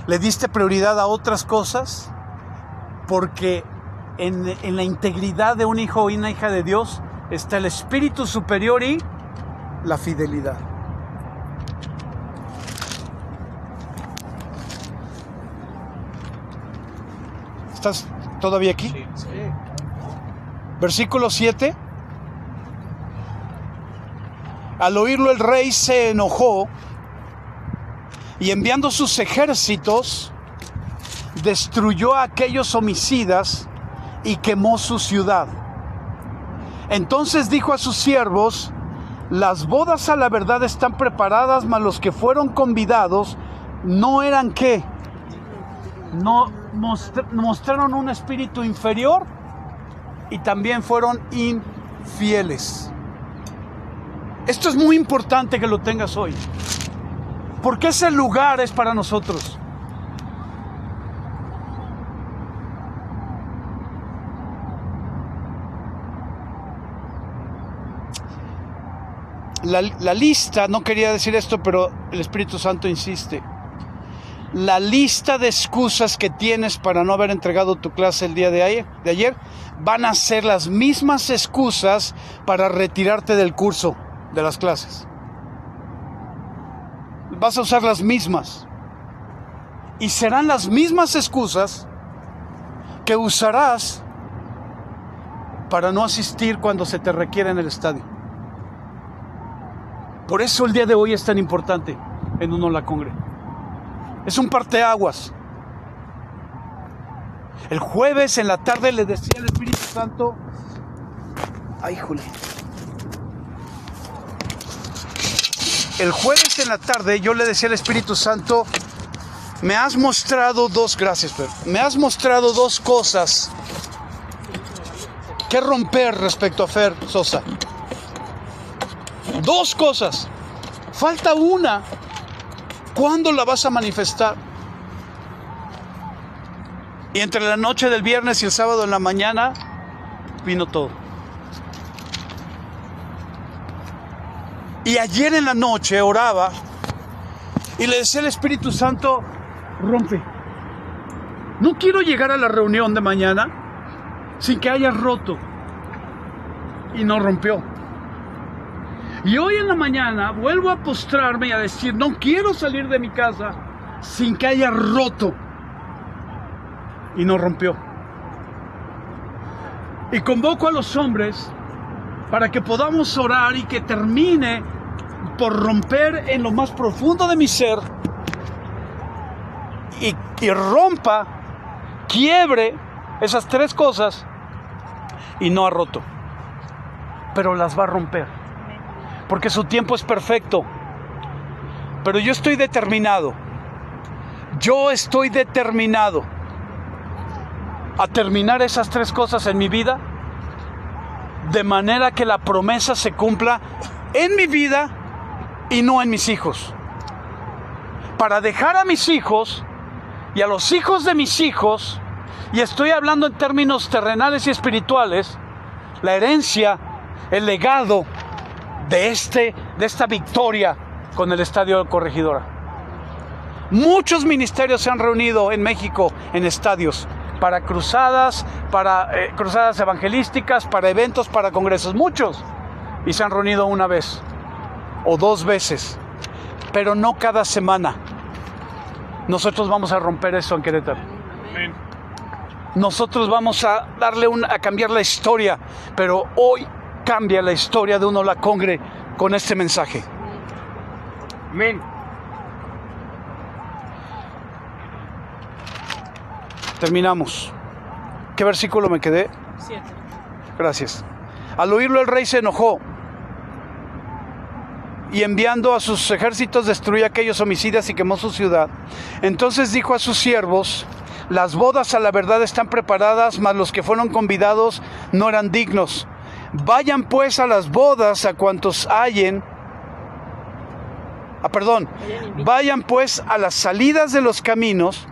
le diste prioridad a otras cosas, porque en la integridad de un hijo o una hija de Dios está el espíritu superior y la fidelidad. ¿Estás todavía aquí? Sí. Versículo 7. Al oírlo el rey se enojó y enviando sus ejércitos destruyó a aquellos homicidas y quemó su ciudad. Entonces dijo a sus siervos: las bodas a la verdad están preparadas, mas los que fueron convidados no eran ¿qué? No mostraron un espíritu inferior y también fueron infieles. Esto es muy importante que lo tengas hoy, porque ese lugar es para nosotros. La lista, no quería decir esto, pero el Espíritu Santo insiste. La lista de excusas que tienes para no haber entregado tu clase el día de ayer van a ser las mismas excusas para retirarte del curso de las clases. Vas a usar las mismas. Y serán las mismas excusas que usarás para no asistir cuando se te requiere en el estadio. Por eso el día de hoy es tan importante en Uno La Congre. Es un parteaguas. El jueves en la tarde le decía al Espíritu Santo: ay, jole. El jueves en la tarde yo le decía al Espíritu Santo: me has mostrado me has mostrado dos cosas que romper respecto a Fer Sosa. Dos cosas. Falta una. ¿Cuándo la vas a manifestar? Y entre la noche del viernes y el sábado en la mañana vino todo. Y ayer en la noche oraba y le decía al Espíritu Santo: rompe. No quiero llegar a la reunión de mañana sin que haya roto. Y no rompió. Y hoy en la mañana vuelvo a postrarme y a decir: no quiero salir de mi casa sin que haya roto. Y no rompió. Y convoco a los hombres para que podamos orar y que termine por romper en lo más profundo de mi ser y rompa, quiebre esas tres cosas. Y no ha roto, pero las va a romper. Porque su tiempo es perfecto. Pero yo estoy determinado. Yo estoy determinado a terminar esas tres cosas en mi vida, de manera que la promesa se cumpla en mi vida y no en mis hijos. Para dejar a mis hijos y a los hijos de mis hijos, y estoy hablando en términos terrenales y espirituales, la herencia, el legado de esta victoria con el Estadio Corregidora. Muchos ministerios se han reunido en México en estadios para cruzadas, cruzadas evangelísticas, para eventos, para congresos, muchos, y se han reunido una vez o dos veces, pero no cada semana. Nosotros vamos a romper eso en Querétaro. Amén. Nosotros vamos a a cambiar la historia, pero hoy cambia la historia de Uno La Congre con este mensaje. Amén. Terminamos. ¿Qué versículo me quedé? 7. Gracias. Al oírlo el rey se enojó y enviando a sus ejércitos destruyó a aquellos homicidas y quemó su ciudad. Entonces dijo a sus siervos: las bodas a la verdad están preparadas, mas los que fueron convidados no eran dignos. Vayan pues a las bodas a cuantos vayan pues a las salidas de los caminos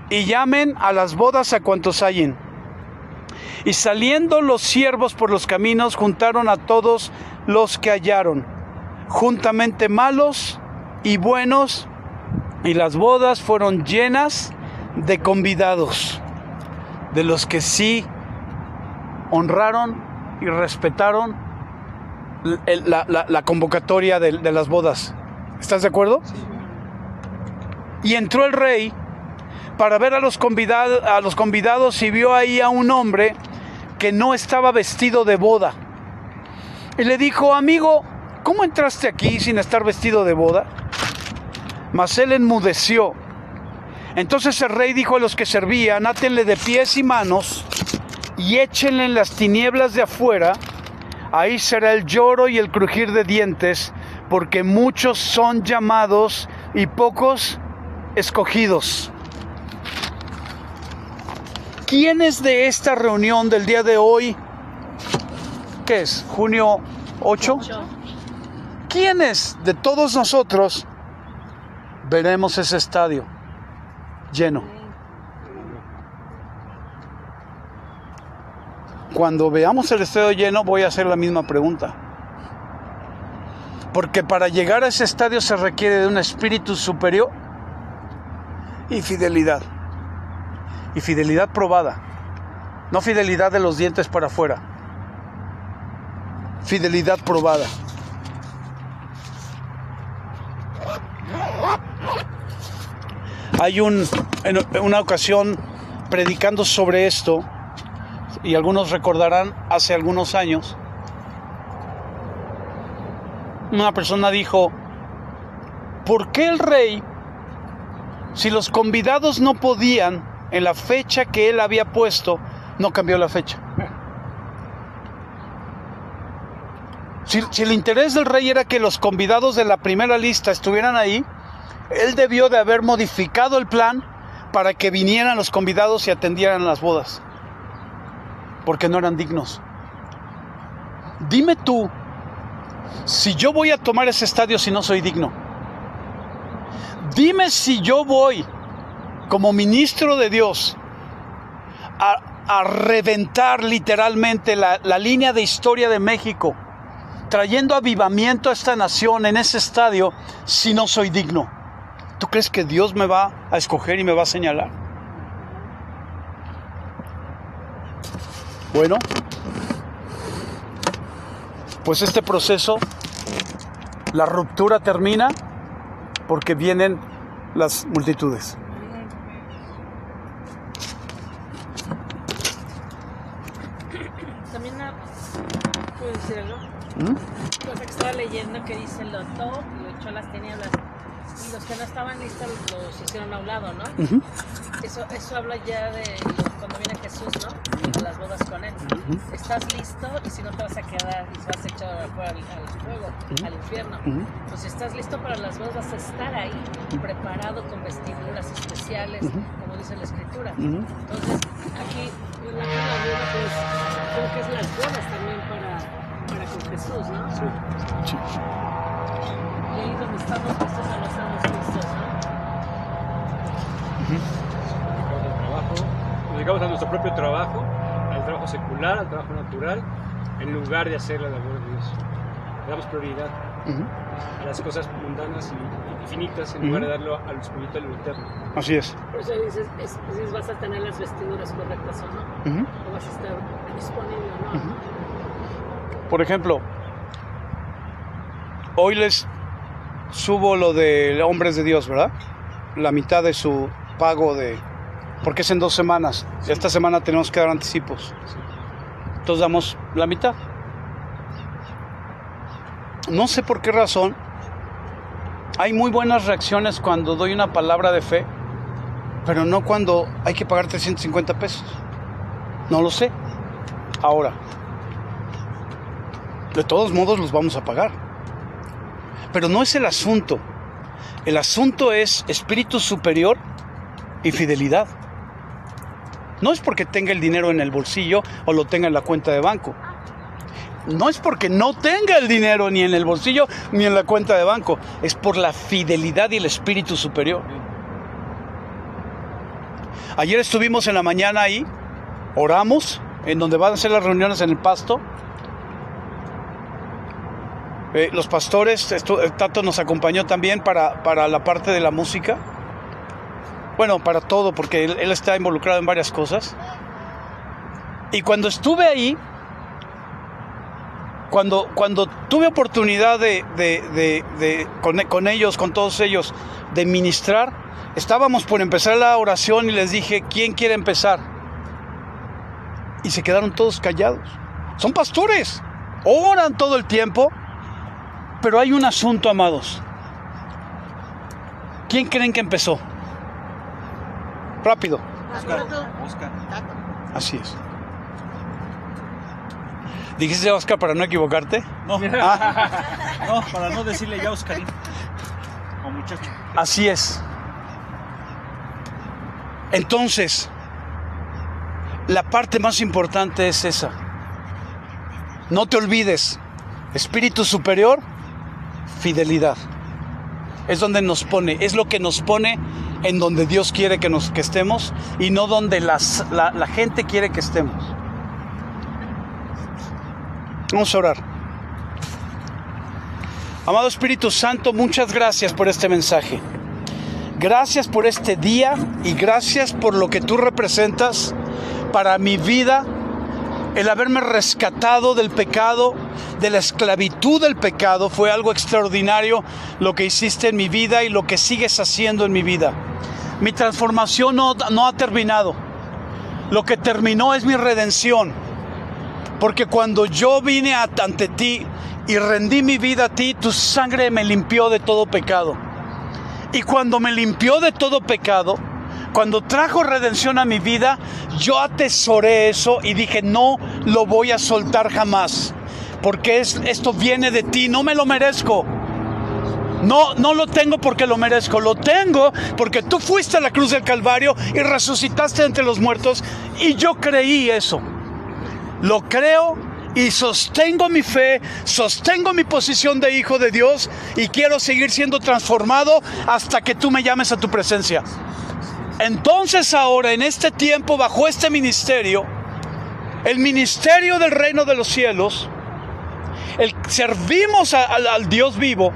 y llamen a las bodas a cuantos hallen. Y saliendo los siervos por los caminos, juntaron a todos los que hallaron, juntamente malos y buenos, y las bodas fueron llenas de convidados, de los que sí honraron y respetaron la convocatoria de las bodas. ¿Estás de acuerdo? Sí. Y entró el rey para ver a los convidados y vio ahí a un hombre que no estaba vestido de boda. Y le dijo: amigo, ¿cómo entraste aquí sin estar vestido de boda? Mas él enmudeció. Entonces el rey dijo a los que servían: átenle de pies y manos y échenle en las tinieblas de afuera. Ahí será el lloro y el crujir de dientes, porque muchos son llamados y pocos escogidos. ¿Quiénes de esta reunión del día de hoy, qué es, junio 8? ¿Quiénes de todos nosotros veremos ese estadio lleno? Cuando veamos el estadio lleno, voy a hacer la misma pregunta. Porque para llegar a ese estadio se requiere de un espíritu superior y fidelidad. Y fidelidad probada. No fidelidad de los dientes para afuera. Fidelidad probada. Hay en una ocasión, predicando sobre esto, y algunos recordarán, hace algunos años, una persona dijo: ¿por qué el rey, si los convidados no podían en la fecha que él había puesto, no cambió la fecha? Si el interés del rey era que los convidados de la primera lista estuvieran ahí, él debió de haber modificado el plan para que vinieran los convidados y atendieran las bodas, porque no eran dignos. Dime tú, si yo voy a tomar ese estadio si no soy digno. Dime si yo voy como ministro de Dios a reventar literalmente la línea de historia de México, trayendo avivamiento a esta nación en ese estadio, si no soy digno. ¿Tú crees que Dios me va a escoger y me va a señalar? Bueno, pues este proceso, la ruptura termina porque vienen las multitudes. También puedo decir algo. Cosa que estaba leyendo que dice lo top y lo echó a las tinieblas. Y los que no estaban listos los hicieron a un lado, ¿no? Eso habla ya de cuando viene Jesús, ¿no? De las bodas con él. Estás listo y si no te vas a quedar y vas a echar afuera al fuego, al infierno. Pues si estás listo para las bodas, vas a estar ahí, preparado con vestiduras especiales, como dice la Escritura. Entonces, aquí la boda, pues, creo que es las bodas también para con Jesús, ¿no? Sí. Y ahí donde estamos listos o no estamos listos, ¿no? Nos dedicamos a nuestro propio trabajo, al trabajo secular, al trabajo natural, en lugar de hacer la labor de Dios. Le damos prioridad a las cosas mundanas y finitas en lugar de darlo a lo espiritual y lo eterno. Así es. Por eso dices, vas a tener las vestiduras correctas o no, o vas a estar disponible o no. Por ejemplo, hoy les subo lo de Hombres de Dios, ¿verdad? La mitad de su pago porque es en 2 semanas. Esta semana tenemos que dar anticipos. Entonces damos la mitad. No sé por qué razón hay muy buenas reacciones cuando doy una palabra de fe, pero no cuando hay que pagar 350 pesos. No lo sé. Ahora, de todos modos los vamos a pagar. Pero no es el asunto. El asunto es espíritu superior y fidelidad. No es porque tenga el dinero en el bolsillo o lo tenga en la cuenta de banco. No es porque no tenga el dinero ni en el bolsillo ni en la cuenta de banco. Es por la fidelidad y el espíritu superior. Ayer estuvimos en la mañana ahí, oramos, en donde van a ser las reuniones en el Pasto. los pastores, Tato nos acompañó también para la parte de la música. Bueno, para todo, porque él está involucrado en varias cosas. Y cuando estuve ahí, cuando tuve oportunidad con ellos, con todos ellos, de ministrar, estábamos por empezar la oración y les dije, ¿quién quiere empezar? Y se quedaron todos callados. Son pastores, oran todo el tiempo, pero hay un asunto, amados. ¿Quién creen que empezó? Rápido. Oscar. Así es. ¿Dijiste Oscar para no equivocarte? No, no, para no decirle ya Oscarín o muchacho. Así es. Entonces, la parte más importante es esa. No te olvides, espíritu superior, fidelidad. Es donde nos pone, es lo que nos pone en donde Dios quiere que estemos y no donde la gente quiere que estemos. Vamos a orar. Amado Espíritu Santo, muchas gracias por este mensaje. Gracias por este día y gracias por lo que tú representas para mi vida, el haberme rescatado del pecado, de la esclavitud del pecado. Fue algo extraordinario lo que hiciste en mi vida y lo que sigues haciendo en mi vida. Mi transformación no ha terminado. Lo que terminó es mi redención. Porque cuando yo vine ante ti y rendí mi vida a ti, tu sangre me limpió de todo pecado. Y cuando me limpió de todo pecado, cuando trajo redención a mi vida, yo atesoré eso y dije, no lo voy a soltar jamás. Porque esto viene de ti, no me lo merezco. No lo tengo porque lo merezco, lo tengo porque tú fuiste a la cruz del Calvario y resucitaste entre los muertos y yo creí eso. Lo creo y sostengo mi fe, sostengo mi posición de hijo de Dios y quiero seguir siendo transformado hasta que tú me llames a tu presencia. Entonces ahora, en este tiempo, bajo este ministerio, el ministerio del reino de los cielos, servimos al Dios vivo,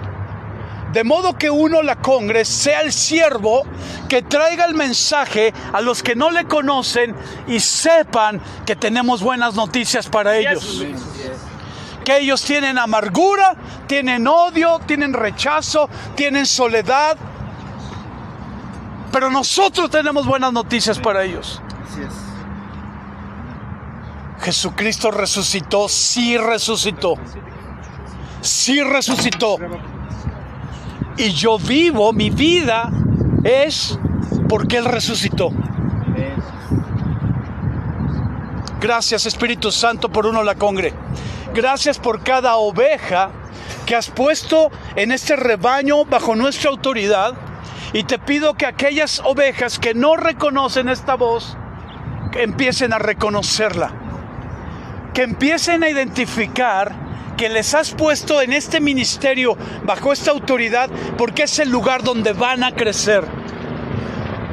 de modo que uno, la congre, sea el siervo que traiga el mensaje a los que no le conocen y sepan que tenemos buenas noticias para ellos. Que ellos tienen amargura, tienen odio, tienen rechazo, tienen soledad. Pero nosotros tenemos buenas noticias para ellos. Así es. Jesucristo resucitó, sí resucitó. Sí resucitó. Y yo vivo, mi vida es porque Él resucitó. Gracias, Espíritu Santo, por uno la congre. Gracias por cada oveja que has puesto en este rebaño bajo nuestra autoridad. Y te pido que aquellas ovejas que no reconocen esta voz, que empiecen a reconocerla. Que empiecen a identificar que les has puesto en este ministerio, bajo esta autoridad, porque es el lugar donde van a crecer.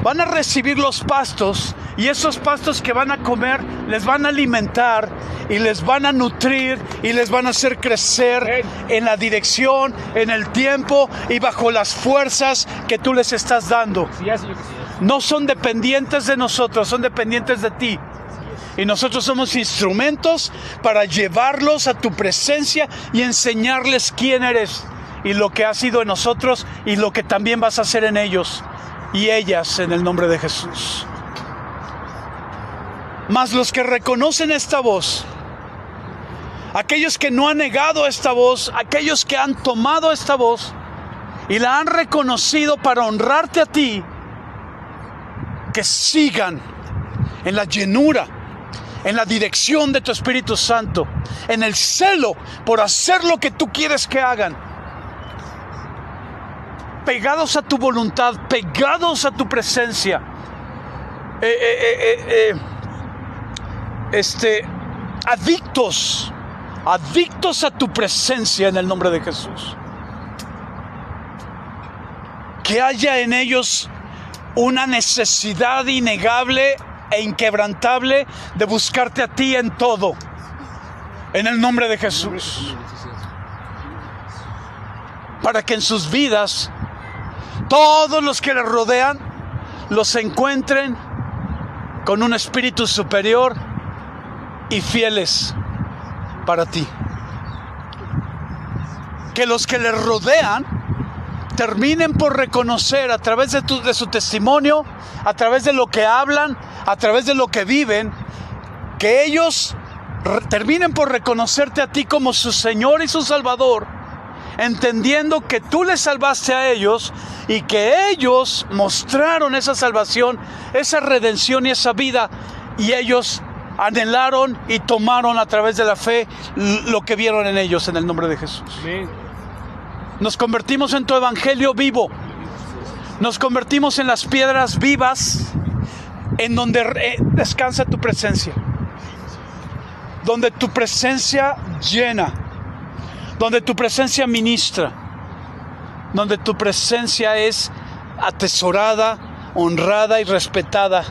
Van a recibir los pastos, y esos pastos que van a comer, les van a alimentar, y les van a nutrir, y les van a hacer crecer en la dirección, en el tiempo, y bajo las fuerzas que tú les estás dando. No son dependientes de nosotros, son dependientes de ti. Y nosotros somos instrumentos para llevarlos a tu presencia y enseñarles quién eres y lo que has sido en nosotros y lo que también vas a hacer en ellos y ellas, en el nombre de Jesús. Mas los que reconocen esta voz, aquellos que no han negado esta voz, aquellos que han tomado esta voz y la han reconocido para honrarte a ti, que sigan en la llenura, en la dirección de tu Espíritu Santo, en el celo por hacer lo que tú quieres que hagan, pegados a tu voluntad, pegados a tu presencia, adictos a tu presencia en el nombre de Jesús. Que haya en ellos una necesidad innegable e inquebrantable de buscarte a ti en todo, en el nombre de Jesús. para que en sus vidas todos los que les rodean los encuentren con un espíritu superior y fieles para ti. Que los que les rodean terminen por reconocer a través de su testimonio, a través de lo que hablan, a través de lo que viven, que ellos terminen por reconocerte a ti como su Señor y su Salvador, entendiendo que tú les salvaste a ellos y que ellos mostraron esa salvación, esa redención y esa vida, y ellos anhelaron y tomaron a través de la fe lo que vieron en ellos, en el nombre de Jesús. Amén. Nos convertimos en tu evangelio vivo. Nos convertimos en las piedras vivas en donde descansa tu presencia. Donde tu presencia llena. Donde tu presencia ministra. Donde tu presencia es atesorada, honrada y respetada.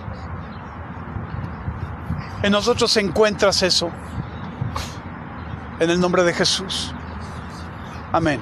En nosotros encuentras eso. En el nombre de Jesús. Amén.